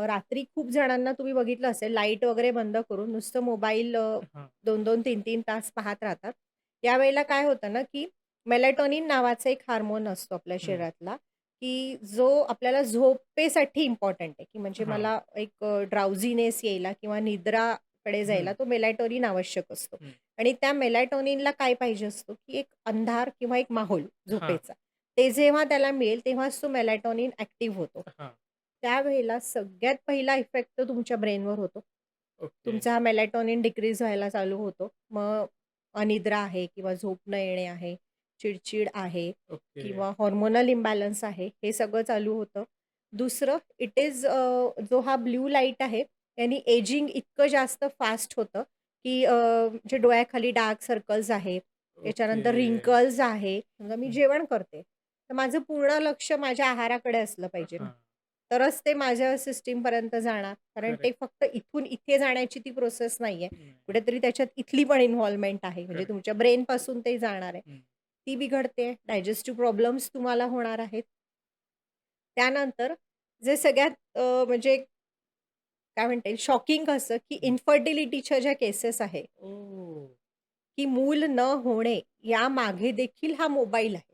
रात्री खूप जणांना तुम्ही बघितलं असेल लाईट वगैरे बंद करून नुसतं मोबाईल हां. 2-2, 3-3 तास पाहत राहतात. यावेळेला काय होतं ना, की मेलाटोनिन नावाचा एक हार्मोन असतो आपल्या हं. शरीरातला, की जो आपल्याला झोपेसाठी इम्पोर्टंट आहे, की म्हणजे हां. मला एक ड्राउझीनेस यायला किंवा निद्राकडे जायला हं, तो मेलाटोनिन आवश्यक असतो. हं. आणि त्या मेलाटोनिनला काय पाहिजे असतो, की एक अंधार किंवा एक माहोल हां, झोपेचा. ते जेव्हा त्याला मिळेल तेव्हाच तो मेलाटोनिन ॲक्टिव्ह होतो. हां. त्यावेळेला सगळ्यात पहिला इफेक्ट तो तुमच्या ब्रेनवर होतो. ओके, तुमचा मेलाटोनिन डिक्रीज व्हायला चालू होतो. मग अनिद्रा आहे किंवा झोप न येणे आहे, चिड आहे ओके. किंवा हार्मोनल इम्बॅलन्स आहे, हे सगळं चालू होतं. दुसरं इट इज जो हा ब्लू लाईट आहे, यानी एजिंग इतकं जास्त फास्ट होतं, की जे डोळ्याखाली डार्क सर्कल्स आहेत, ओके. त्याच्यानंतर रिंकल्स आहे. समजा मी हं. जेवण करते, तर माझं पूर्ण लक्ष माझ्या आहाराकडे असलं पाहिजे ना. हां. तरच ते माझ्या सिस्टमपर्यंत जाणार. कारण ते करेक्ट. फक्त इथून इथे जाण्याची ती प्रोसेस नाहीये. नाही. कुठेतरी त्याच्यात इथली पण इन्व्हॉल्वमेंट आहे. म्हणजे करेक्ट. तुमच्या ब्रेनपासून ते जाणार आहे. हं. ती बिघडते. डायजेस्टिव्ह प्रॉब्लेम्स तुम्हाला होणार आहेत. त्यानंतर जे सगळ्यात म्हणजे काय म्हणता येईल शॉकिंग असं, की हं. इन्फर्टिलिटीच्या ज्या केसेस आहे, ओह! की मूल न होणे यामागे देखील हा मोबाईल आहे.